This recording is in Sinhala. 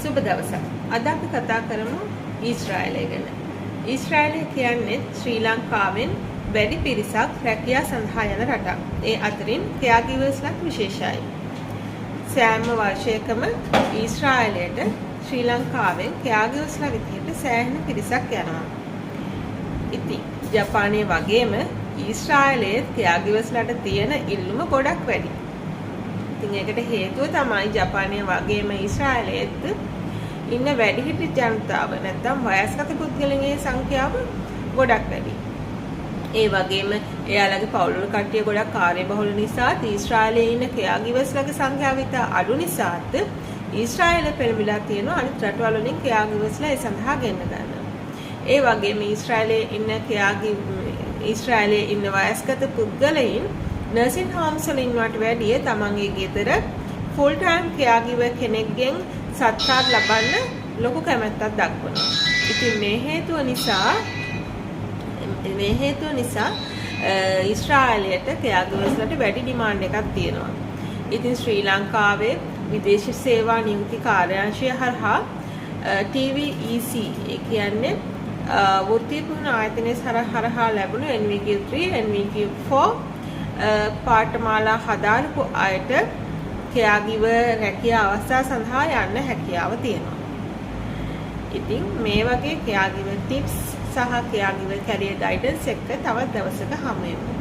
සුබ දවසක්. අද අපි කතා කරමු ඊශ්‍රායලය ගැන. ඊශ්‍රායලය කියන්නේ ශ්‍රී ලංකාවෙන් වැඩි පිරිසක් රැකියා සඳහා යන රටක්. ඒ අතරින් caregivers-ලාත් විශේෂයි. සෑම වර්ෂයකම ඊශ්‍රායලයට ශ්‍රී ලංකාවෙන් caregivers-ලා විදිහට සෑහෙන පිරිසක් යනවා. ඉතින් ජපානයේ වගේම ඊශ්‍රායලයේ caregivers-ලාට තියෙන ඉල්ලුම ගොඩක් වැඩි. ඉතින් ඒකට හේතුව තමයි ජපානයේ වගේම ඊශ්‍රායලයේත් ඉන්න වැඩිහිටි ජනතාව නැත්නම් වයස්ගත පුද්ගලයන්ගේ සංඛ්‍යාව ගොඩක් වැඩි. ඒ වගේම එයාලගේ පවුල්වල කට්ටිය ගොඩක් කාර්යබහුල නිසා ඊශ්‍රායලයේ ඉන්න caregivers-ලගේ සංඛ්‍යාව ඉතා අඩු නිසාත් ඊශ්‍රායලය පෙළඹිලා තියෙන අනිත් රටවල් වලින් caregivers-ලා ඒ සඳහා ගෙන්න ගන්නවා. ඒ වගේම ඊශ්‍රායලයේ ඉන්න වයස්ගත පුද්ගලයන් නර්සින් හෝම්ස් වල ඉන්නවට වැඩිය තමන්ගේ ගෙදර ෆුල් ටයිම් caregiver කෙනෙක්ගෙන් සත්කාර ලබන්න ලොකු කැමැත්තක් දක්වනවා. ඉතින් මේ හේතුව නිසා ඊශ්‍රායලයට caregivers-ලාට වැඩි ඩිමාන්ඩ් එකක් තියෙනවා. ඉතින් ශ්‍රී ලංකාවේ විදේශ සේවා නියුක්ති කාර්යාංශය හරහා TVEC ඒ කියන්නේ වෘත්තීයපූර්ණ ආයතනයේ හරහා ලැබුණු NVQ3 NVQ4 පාඨමාලා හදාරපු අයට caregiver රැකියා අවස්ථා සඳහා යන්න හැකියාව තියෙනවා. ඉතින් මේ වගේ caregiver tips සහ caregiver career guidance එක්ක තවත් දවසක හමු වෙමු.